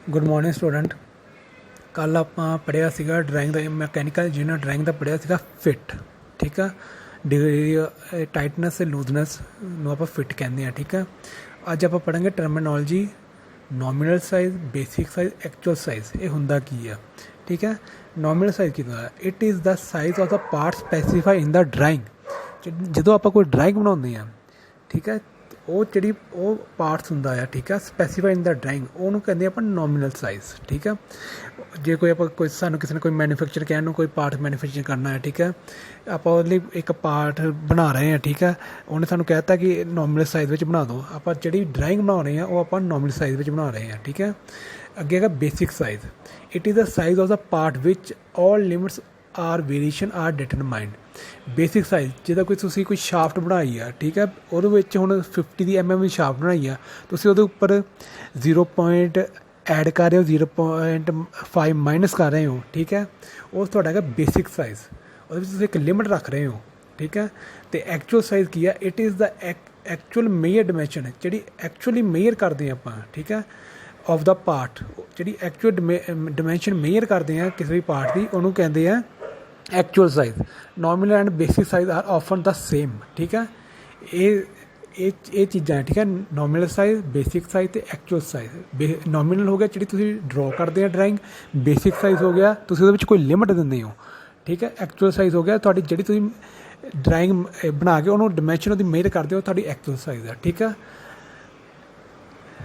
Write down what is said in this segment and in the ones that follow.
Good morning student. कल आप पढ़िया सीगा ड्राइंग का मैकेनिकल इंजीनियर ड्राइंग का पढ़िया सीगा फिट। ठीक है, डिग्री टाइटनेस से लूजनेस ਨੂੰ ਆਪਾਂ ਫਿਟ ਕਹਿੰਦੇ ਆ। ਠੀਕ ਹੈ, ਅੱਜ ਆਪਾਂ ਪੜਾਂਗੇ terminology nominal size, basic size, actual size. ਇਹ ਹੁੰਦਾ ਕੀ ਆ? ਠੀਕ ਹੈ, ਨੋਮੀਨਲ ਸਾਈਜ਼ ਕੀ ਹੁੰਦਾ? It is the size of the part specify in the drawing. ਜਦੋਂ ਆਪਾਂ ਕੋਈ ਡਰਾਇੰਗ ਬਣਾਉਂਦੇ ਆ, ਠੀਕ ਹੈ, ਉਹ ਜਿਹੜੀ ਉਹ ਪਾਰਟਸ ਹੁੰਦਾ ਆ, ਠੀਕ ਆ, ਸਪੈਸੀਫਾਈ ਇਨ ਦਾ ਡਰਾਇੰਗ, ਉਹਨੂੰ ਕਹਿੰਦੇ ਆਪਾਂ ਨੋਮੀਨਲ ਸਾਈਜ਼। ਠੀਕ ਆ, ਜੇ ਕੋਈ ਆਪਾਂ ਕੋਈ ਸਾਨੂੰ ਕਿਸੇ ਨੇ ਕੋਈ ਮੈਨੂਫੈਕਚਰ ਕਹਿਣ ਨੂੰ ਕੋਈ ਪਾਰਟ ਮੈਨੂਫੈਕਚਰ ਕਰਨਾ ਹੈ, ਠੀਕ ਹੈ, ਆਪਾਂ ਉਹਦੇ ਲਈ ਇੱਕ ਪਾਰਟ ਬਣਾ ਰਹੇ ਹਾਂ, ਠੀਕ ਹੈ, ਉਹਨੇ ਸਾਨੂੰ ਕਹਿ ਦਿੱਤਾ ਕਿ ਨੋਮੀਨਲ ਸਾਈਜ਼ ਵਿੱਚ ਬਣਾ ਦਿਓ। ਆਪਾਂ ਜਿਹੜੀ ਡਰਾਇੰਗ ਬਣਾ ਰਹੇ ਹਾਂ ਉਹ ਆਪਾਂ ਨੋਮੀਨਲ ਸਾਈਜ਼ ਵਿੱਚ ਬਣਾ ਰਹੇ ਹਾਂ। ਠੀਕ ਹੈ, ਅੱਗੇ ਹੈਗਾ basic size. It is the size of the part which all limits are variation are determined. Basic size ਜਿੱਦਾਂ ਤੁਸੀਂ ਕੋਈ ਸ਼ਾਫਟ ਬਣਾਈ ਆ, ਠੀਕ ਹੈ, ਉਹਦੇ ਵਿੱਚ ਹੁਣ 50 ਦੀ ਦੀ ਸ਼ਾਫਟ ਬਣਾਈ ਆ, ਤੁਸੀਂ ਉਹਦੇ ਉੱਪਰ 0 ਪੁਆਇੰਟ ਐਡ ਕਰ ਰਹੇ ਹੋ, 0.5 ਮਾਈਨਸ ਕਰ ਰਹੇ ਹੋ। ਠੀਕ ਹੈ, ਉਹ ਤੁਹਾਡਾ ਹੈਗਾ ਬੇਸਿਕ ਸਾਈਜ਼। ਉਹਦੇ ਵਿੱਚ ਤੁਸੀਂ ਇੱਕ ਲਿਮਿਟ ਰੱਖ ਰਹੇ ਹੋ। ਠੀਕ ਹੈ, ਅਤੇ ਐਕਚੁਅਲ ਸਾਈਜ਼ ਕੀ ਆ? It is the actual measure dimension, ਜਿਹੜੀ ਐਕਚੁਅਲੀ ਮੇਜਰ ਕਰਦੇ ਹਾਂ ਆਪਾਂ। ਠੀਕ ਹੈ, ਆਫ ਦਾ ਪਾਰਟ, ਜਿਹੜੀ ਐਕਚੁਅਲ ਡਿਮੈਂਸ਼ਨ ਮੇਜਰ ਕਰਦੇ ਹਾਂ ਕਿਸੇ ਵੀ ਪਾਰਟ ਦੀ, ਉਹਨੂੰ ਕਹਿੰਦੇ ਆ actual size. Nominal and basic size are often the same. ਠੀਕ ਹੈ, ਇਹ ਚੀਜ਼ਾਂ ਹੈ। ਠੀਕ ਹੈ, ਨੋਮੀਨਲ ਸਾਈਜ਼, ਬੇਸਿਕ ਸਾਈਜ਼ ਅਤੇ ਐਕਚੁਅਲ ਸਾਈਜ਼। ਨੋਮੀਨਲ ਹੋ ਗਿਆ ਜਿਹੜੀ ਤੁਸੀਂ ਡਰੋ ਕਰਦੇ ਆ ਡਰਾਇੰਗ, ਬੇਸਿਕ ਸਾਈਜ਼ ਹੋ ਗਿਆ ਤੁਸੀਂ ਉਹਦੇ ਵਿੱਚ ਕੋਈ ਲਿਮਿਟ ਦਿੰਦੇ ਹੋ। ਠੀਕ ਹੈ, ਐਕਚੁਅਲ ਸਾਈਜ਼ ਹੋ ਗਿਆ ਤੁਹਾਡੀ ਜਿਹੜੀ ਤੁਸੀਂ ਡਰਾਇੰਗ ਬਣਾ ਕੇ ਉਹਨੂੰ ਡਿਮੈਂਸ਼ਨ ਉਹਦੀ ਮੇਜਰ ਕਰਦੇ ਹੋ, ਤੁਹਾਡੀ ਐਕਚੁਅਲ ਸਾਈਜ਼ ਆ। ਠੀਕ ਹੈ,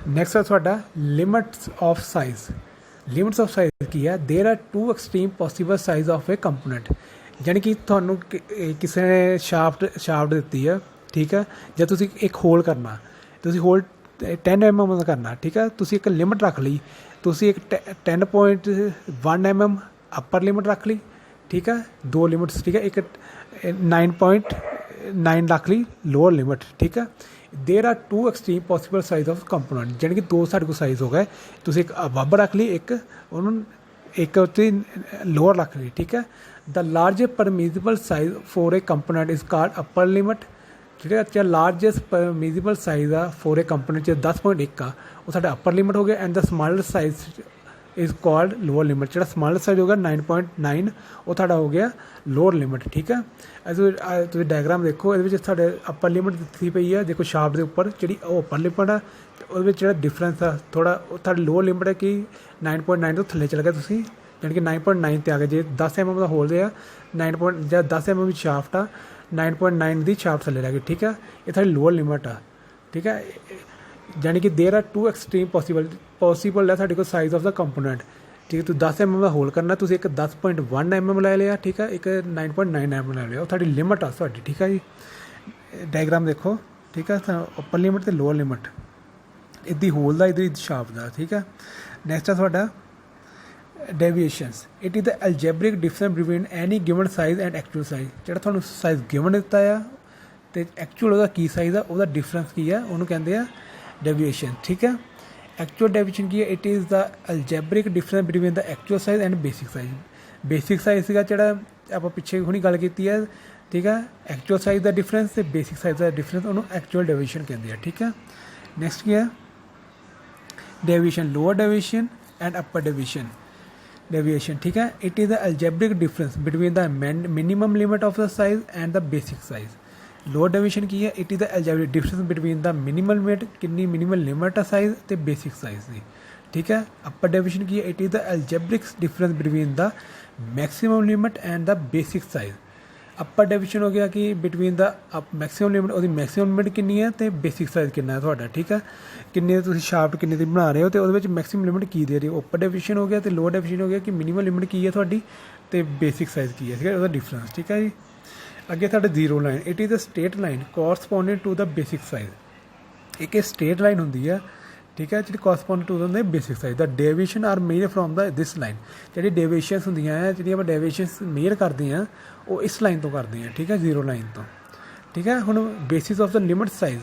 ਨੈਕਸਟ ਹੈ ਤੁਹਾਡਾ limits of size. Limits of size ਕੀ ਹੈ? There are 2 extreme possible size of a component. ਜਾਣੀ ਕਿ ਤੁਹਾਨੂੰ ਕਿਸੇ ਨੇ ਸ਼ਾਫਟ ਦਿੱਤੀ ਹੈ, ਠੀਕ ਹੈ, ਜਾਂ ਤੁਸੀਂ ਇੱਕ ਹੋਲ ਕਰਨਾ, ਤੁਸੀਂ ਹੋਲ 10 mm ਦਾ ਕਰਨਾ। ਠੀਕ ਹੈ, ਤੁਸੀਂ ਇੱਕ ਲਿਮਿਟ ਰੱਖ ਲਈ, ਤੁਸੀਂ ਇੱਕ 10.1 mm ਅੱਪਰ ਲਿਮਿਟ ਰੱਖ ਲਈ। ਠੀਕ ਹੈ, 2 ਲਿਮਿਟਸ। ਠੀਕ ਹੈ, ਇੱਕ 9.9 ਰੱਖ ਲਈ ਲੋਅਰ ਲਿਮਿਟ। ਠੀਕ ਹੈ, there are 2 extreme possible size of component, ਜਾਣੀ ਕਿ 2 ਸਾਡੇ ਕੋਲ ਸਾਈਜ਼ ਹੋ ਗਏ। ਤੁਸੀਂ ਇੱਕ ਅਬਵ ਰੱਖ ਲਈ, ਇੱਕ ਉਹਨੂੰ ਇੱਕ ਉੱਤੇ ਲੋਅਰ ਰੱਖ ਲਈ। ਠੀਕ ਹੈ, the largest permissible size for a component is called upper limit. ਜਿਹੜਾ ਅੱਛਾ ਲਾਰਜੈਸਟ ਪਰਮਿਸਿਬਲ ਸਾਈਜ਼ ਆ ਫੋਰ ਏ ਕੰਪੋਨੈਂਟ 'ਚ 10.1 ਆ, ਉਹ ਸਾਡਾ ਅੱਪਰ ਲਿਮਿਟ ਹੋ ਗਿਆ। And the smallest size is called lower limit. ਜਿਹੜਾ ਸਮਾਲੈਸਟ ਸਾਈਜ਼ ਹੋ ਗਿਆ 9.9, ਉਹ ਤੁਹਾਡਾ ਹੋ ਗਿਆ ਲੋਅਰ ਲਿਮਿਟ। ਠੀਕ ਹੈ, ਤੁਸੀਂ ਡਾਇਗਰਾਮ ਦੇਖੋ, ਇਹਦੇ ਵਿੱਚ ਸਾਡੇ ਅੱਪਰ ਲਿਮਿਟ ਦਿੱਤੀ ਪਈ ਆ, ਦੇਖੋ ਸ਼ਾਫਟ ਦੇ ਉੱਪਰ ਜਿਹੜੀ ਉਹ ਅੱਪਰ ਲਿਮਿਟ ਆ, ਉਹਦੇ ਵਿੱਚ ਜਿਹੜਾ ਡਿਫਰੈਂਸ ਆ ਥੋੜ੍ਹਾ, ਉਹ ਤੁਹਾਡੀ ਲੋਅਰ ਲਿਮਿਟ ਹੈ ਕਿ 9.9 ਤੋਂ ਥੱਲੇ ਚਲੇ ਗਿਆ ਤੁਸੀਂ, ਜਾਣੀ ਕਿ 9.9 'ਤੇ ਆ ਗਏ। ਜੇ 10 mm ਦਾ ਹੋਲ ਆ, 10 mm ਵਿੱਚ ਸ਼ਾਫਟ ਆ, 9.9 ਦੀ ਸ਼ਾਫਟ ਥੱਲੇ ਰਹਿ ਗਈ। ਠੀਕ ਹੈ, ਇਹ ਤੁਹਾਡੀ ਲੋਅਰ ਲਿਮਿਟ ਆ। ਠੀਕ ਹੈ, ਜਾਣੀ ਕਿ ਦੇਰ ਆਰ 2 ਐਕਸਟ੍ਰੀਮ ਪੋਸੀਬਲ ਹੈ ਸਾਡੇ ਕੋਲ ਸਾਈਜ਼ ਆਫ ਦਾ ਕੰਪੋਨੈਂਟ। ਠੀਕ ਹੈ, ਤੁਸੀਂ 10 mm ਦਾ ਹੋਲ ਕਰਨਾ, ਤੁਸੀਂ ਇੱਕ 10.1 mm ਲੈ ਲਿਆ। ਠੀਕ ਹੈ, ਇੱਕ 9.9 mm ਲੈ ਲਿਆ, ਉਹ ਤੁਹਾਡੀ ਲਿਮਿਟ ਆ ਤੁਹਾਡੀ। ਠੀਕ ਹੈ ਜੀ, ਡਾਇਗਰਾਮ ਦੇਖੋ। ਠੀਕ ਹੈ, ਅੱਪਰ ਲਿਮਿਟ ਅਤੇ ਲੋਅਰ ਲਿਮਿਟ, ਇੱਦੀ ਹੋਲ ਦਾ, ਇੱਧਰ ਸ਼ਾਫਟ ਦਾ। ਠੀਕ ਹੈ, ਨੈਕਸਟ ਆ ਤੁਹਾਡਾ deviations. It is the algebraic difference between any given size and actual size. ਜਿਹੜਾ ਤੁਹਾਨੂੰ ਸਾਈਜ਼ ਗਿਵਨ ਦਿੱਤਾ ਆ ਅਤੇ ਐਕਚੁਅਲ ਉਹਦਾ ਕੀ ਸਾਈਜ਼ ਆ, ਉਹਦਾ ਡਿਫਰੈਂਸ ਕੀ ਆ, ਉਹਨੂੰ ਕਹਿੰਦੇ ਆ ਡੈਵੀਏਸ਼ਨ। ਠੀਕ ਹੈ, ਐਕਚੁਅਲ ਡੈਵੀਏਸ਼ਨ ਕੀ ਹੈ? It is the algebraic difference between the actual size and basic size. Basic size ਸੀਗਾ ਜਿਹੜਾ ਆਪਾਂ ਪਿੱਛੇ ਹੁਣੀ ਗੱਲ ਕੀਤੀ ਹੈ। ਠੀਕ ਹੈ, ਐਕਚੁਅਲ ਸਾਈਜ਼ ਦਾ ਡਿਫਰੈਂਸ ਅਤੇ ਬੇਸਿਕ ਸਾਈਜ਼ ਦਾ ਡਿਫਰੈਂਸ, ਉਹਨੂੰ ਐਕਚੁਅਲ ਡੈਵੀਏਸ਼ਨ ਕਹਿੰਦੇ ਆ। ਠੀਕ ਹੈ, ਨੈਕਸਟ ਕੀ ਹੈ? Deviation, lower deviation and upper deviation. ਠੀਕ ਹੈ, it is the algebraic difference between the minimum limit of the size and the basic size. Lower deviation ਕੀ ਹੈ? It is the algebraic difference between the minimal limit, ਕਿੰਨੀ minimal limit ਆ size ਅਤੇ basic size ਦੀ। ਠੀਕ ਹੈ, upper deviation ਕੀ ਹੈ? It is the algebraic difference between the maximum limit and the basic size. Upper deviation ਹੋ ਗਿਆ ਕਿ ਬਿਟਵੀਨ ਦਾ ਮੈਕਸੀਮਮ ਲਿਮਿਟ, ਉਹਦੀ ਮੈਕਸੀਮਮ ਲਿਮਿਟ ਕਿੰਨੀ ਹੈ ਅਤੇ ਬੇਸਿਕ ਸਾਈਜ਼ ਕਿੰਨਾ ਹੈ ਤੁਹਾਡਾ। ਠੀਕ ਹੈ, ਕਿੰਨੇ ਤੁਸੀਂ ਸ਼ਾਫਟ ਕਿੰਨੇ ਦੀ ਬਣਾ ਰਹੇ ਹੋ ਅਤੇ ਉਹਦੇ ਵਿੱਚ ਮੈਕਸੀਮਮ ਲਿਮਿਟ ਕੀ ਦੇ ਰਹੇ ਹੋ। ਅੱਪਰ ਡੈਵੀਏਸ਼ਨ ਹੋ ਗਿਆ ਅਤੇ ਲੋਅਰ ਡੈਵੀਏਸ਼ਨ ਹੋ ਗਿਆ ਕਿ ਮਿਨੀਮਮ ਲਿਮਿਟ ਕੀ ਹੈ ਤੁਹਾਡੀ ਅਤੇ ਬੇਸਿਕ ਸਾਈਜ਼ ਕੀ ਹੈ। ਠੀਕ ਹੈ, ਉਹਦਾ ਡਿਫਰੈਂਸ। ਠੀਕ ਹੈ ਜੀ, ਅੱਗੇ ਤੁਹਾਡੇ zero line. It is a state line corresponding to the basic size. ਇੱਕ ਇਹ ਸਟੇਟ ਲਾਈਨ ਹੁੰਦੀ ਆ, ਠੀਕ ਹੈ, ਜਿਹੜੀ ਕੋਰਸਪੋਂਡ ਟੂ ਹੁੰਦੇ ਬੇਸਿਕ ਸਾਈਜ਼ ਦਾ। Deviation are measure from the this line. ਜਿਹੜੀ ਡੇਵੀਏਸ਼ਨਸ ਹੁੰਦੀਆਂ ਹੈ, ਜਿਹੜੀਆਂ ਆਪਾਂ ਡੇਵੀਏਸ਼ਨਸ ਮੇਜਰ ਕਰਦੇ ਹਾਂ, ਉਹ ਇਸ ਲਾਈਨ ਤੋਂ ਕਰਦੇ ਹਾਂ। ਠੀਕ ਹੈ, ਜ਼ੀਰੋ ਲਾਈਨ ਤੋਂ। ਠੀਕ ਹੈ, ਹੁਣ basis of the limit size,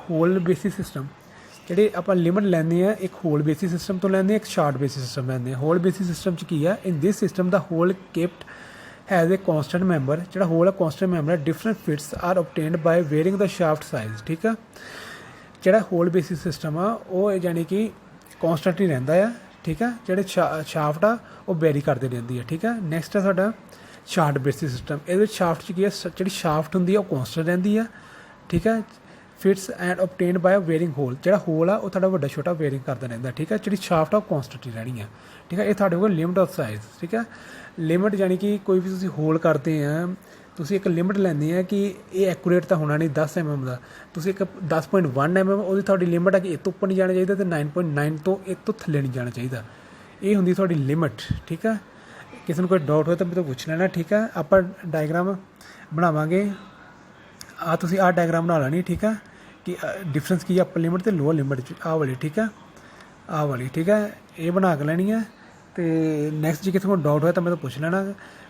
hole basis system, ਜਿਹੜੇ ਆਪਾਂ ਲਿਮਿਟ ਲੈਂਦੇ ਹਾਂ, ਇੱਕ ਹੋਲ ਬੇਸਿਸ ਸਿਸਟਮ ਤੋਂ ਲੈਂਦੇ ਹਾਂ, ਇੱਕ ਸ਼ਾਰਟ ਬੇਸਿਸ ਸਿਸਟਮ ਲੈਂਦੇ ਹਾਂ। ਹੋਲ ਬੇਸਿਸ ਸਿਸਟਮ 'ਚ ਕੀ ਆ? In this system the hole kept has a constant member। ਜਿਹੜਾ ਹੋਲ ਆ constant member ਹੈ। Different fits are obtained by varying the shaft size. ਠੀਕ ਆ, ਜਿਹੜਾ ਹੋਲ ਬੇਸਿਸ ਸਿਸਟਮ ਆ ਉਹ ਜਾਣੀ ਕਿ ਕੌਂਸਟੈਂਟ ਹੀ ਰਹਿੰਦਾ ਆ, ਠੀਕ ਆ। ਜਿਹੜੇ ਸ਼ਾਫਟ ਆ ਉਹ ਵੈਰੀ ਕਰਦੇ ਰਹਿੰਦੀ ਆ, ਠੀਕ ਆ। ਨੈਕਸਟ ਆ ਸਾਡਾ ਸ਼ਾਫਟ ਬੇਸਿਸ ਸਿਸਟਮ। ਇਹਦੇ ਵਿੱਚ ਸ਼ਾਫਟ 'ਚ ਕੀ ਆ, ਜਿਹੜੀ ਸ਼ਾਫਟ ਹੁੰਦੀ ਆ ਉਹ ਕੌਂਸਟੈਂਟ ਰਹਿੰਦੀ ਆ, ਠੀਕ ਆ। Fits and obtained by varying hole, ਜਿਹੜਾ ਹੋਲ ਆ ਉਹ ਤੁਹਾਡਾ ਵੱਡਾ ਛੋਟਾ ਵੇਅਰਿੰਗ ਕਰਦਾ ਰਹਿੰਦਾ, ਠੀਕ ਆ। ਜਿਹੜੀ ਸ਼ਾਫਟ ਆ ਉਹ ਕੌਂਸਟੈਂਟ ਹੀ ਰਹਿਣੀ ਆ, ਠੀਕ ਆ। ਇਹ ਤੁਹਾਡੇ ਕੋਲ ਲਿਮਿਟ ਆਫ ਸਾਈਜ਼, ਠੀਕ ਆ। ਲਿਮਿਟ ਯਾਨੀ ਕਿ ਕੋਈ ਵੀ ਤੁਸੀਂ ਹੋਲ ਕਰਦੇ ਆ, ਤੁਸੀਂ ਇੱਕ ਲਿਮਿਟ ਲੈਂਦੇ ਆ ਕਿ ਇਹ ਐਕੂਰੇਟ ਤਾਂ ਹੋਣਾ ਨਹੀਂ 10 mm ਦਾ, ਤੁਸੀਂ ਇੱਕ 10.1 mm ਉਹਦੀ ਤੁਹਾਡੀ ਲਿਮਿਟ ਹੈ ਕਿ ਇਹ ਤੋਂ ਉੱਪਰ ਨਹੀਂ ਜਾਣਾ ਚਾਹੀਦਾ ਅਤੇ 9.9 ਤੋਂ ਇਹ ਤੋਂ ਥੱਲੇ ਨਹੀਂ ਜਾਣਾ ਚਾਹੀਦਾ। ਇਹ ਹੁੰਦੀ ਤੁਹਾਡੀ ਲਿਮਿਟ, ਠੀਕ ਆ। ਕਿਸੇ ਨੂੰ ਕੋਈ ਡਾਊਟ ਹੋਏ ਤਾਂ ਮੇਰੇ ਤੋਂ ਪੁੱਛ ਲੈਣਾ, ਠੀਕ ਆ। ਆਪਾਂ ਡਾਇਗਰਾਮ ਬਣਾਵਾਂਗੇ, ਤੁਸੀਂ ਆਹ ਡਾਇਗਰਾਮ ਬਣਾ ਲੈਣੀ, ਠੀਕ ਆ, ਕਿ ਡਿਫਰੈਂਸ ਕੀ ਆ ਅਪਰ ਲਿਮਿਟ ਅਤੇ ਲੋਅਰ ਲਿਮਿਟ 'ਚ, ਆਹ ਵਾਲੀ, ਠੀਕ ਆ, ਆਹ ਵਾਲੀ, ਠੀਕ ਆ। ਇਹ ਬਣਾ ਕੇ ਲੈਣੀ ਆ। ਅਤੇ ਨੈਕਸਟ ਜੇ ਕਿਸੇ ਨੂੰ ਡਾਊਟ ਹੋਇਆ ਤਾਂ ਮੇਰੇ ਤੋਂ ਪੁੱਛ ਲੈਣਾ।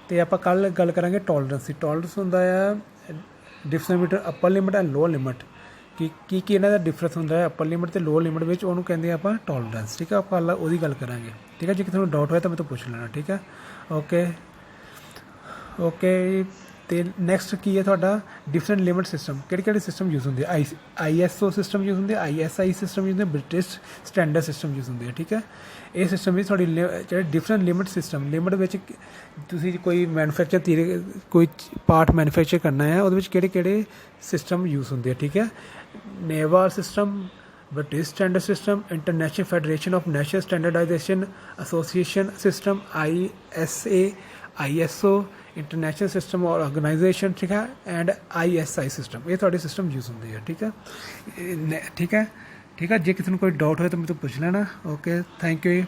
ਅਤੇ ਆਪਾਂ ਕੱਲ੍ਹ ਗੱਲ ਕਰਾਂਗੇ ਟੋਲਰੈਂਸ ਦੀ। ਟੋਲਰੈਂਸ ਹੁੰਦਾ ਆ difference between upper limit and lower limit, ਕੀ ਇਹਨਾਂ ਦਾ ਡਿਫਰੈਂਸ ਹੁੰਦਾ ਹੈ ਅਪਰ ਲਿਮਿਟ ਅਤੇ ਲੋਅਰ ਲਿਮਿਟ ਵਿੱਚ, ਉਹਨੂੰ ਕਹਿੰਦੇ ਆਪਾਂ ਟੋਲਰੈਂਸ, ਠੀਕ ਆ। ਆਪਾਂ ਕੱਲ੍ਹ ਉਹਦੀ ਗੱਲ ਕਰਾਂਗੇ, ਠੀਕ ਆ। ਜੇ ਕਿਸੇ ਨੂੰ ਡਾਊਟ ਹੋਇਆ ਤਾਂ ਮੇਰੇ ਤੋਂ ਪੁੱਛ ਲੈਣਾ, ਠੀਕ ਆ। ਓਕੇ ਅਤੇ ਨੈਕਸਟ ਕੀ ਹੈ ਤੁਹਾਡਾ ਡਿਫਰੈਂਟ ਲਿਮਿਟ ਸਿਸਟਮ। ਕਿਹੜੇ ਸਿਸਟਮ ਯੂਜ਼ ਹੁੰਦੇ ਆ, ISO ਸਿਸਟਮ ਯੂਜ਼ ਹੁੰਦੇ, ISI ਸਿਸਟਮ ਯੂਜ਼ ਹੁੰਦੇ, ਬ੍ਰਿਟਿਸ਼ ਸਟੈਂਡਰਡ ਸਿਸਟਮ ਯੂਜ਼ ਹੁੰਦੇ ਆ, ਠੀਕ ਹੈ। ਇਹ ਸਿਸਟਮ ਵਿੱਚ ਤੁਹਾਡੀ ਜਿਹੜੇ ਡਿਫਰੈਂਟ ਲਿਮਿਟ ਸਿਸਟਮ, ਲਿਮਿਟ ਵਿੱਚ ਤੁਸੀਂ ਕੋਈ ਕੋਈ ਪਾਰਟ ਮੈਨੂਫੈਕਚਰ ਕਰਨਾ ਹੈ, ਉਹਦੇ ਵਿੱਚ ਕਿਹੜੇ ਸਿਸਟਮ ਯੂਜ਼ ਹੁੰਦੇ ਆ, ਠੀਕ ਹੈ। Newall system, British standard system, international federation of national standardization association system, ISA, ISO, international system organization, ਠੀਕ ਹੈ, ਐਂਡ ISI ਸਿਸਟਮ। ਇਹ ਤੁਹਾਡੇ ਸਿਸਟਮ ਯੂਜ਼ ਹੁੰਦੇ ਆ, ਠੀਕ ਹੈ, ਠੀਕ ਹੈ। ਜੇ ਕਿਸੇ ਨੂੰ ਕੋਈ ਡਾਊਟ ਹੋਏ ਤਾਂ ਮੇਰੇ ਤੋਂ ਪੁੱਛ ਲੈਣਾ। ਓਕੇ, ਥੈਂਕ ਯੂ ਜੀ।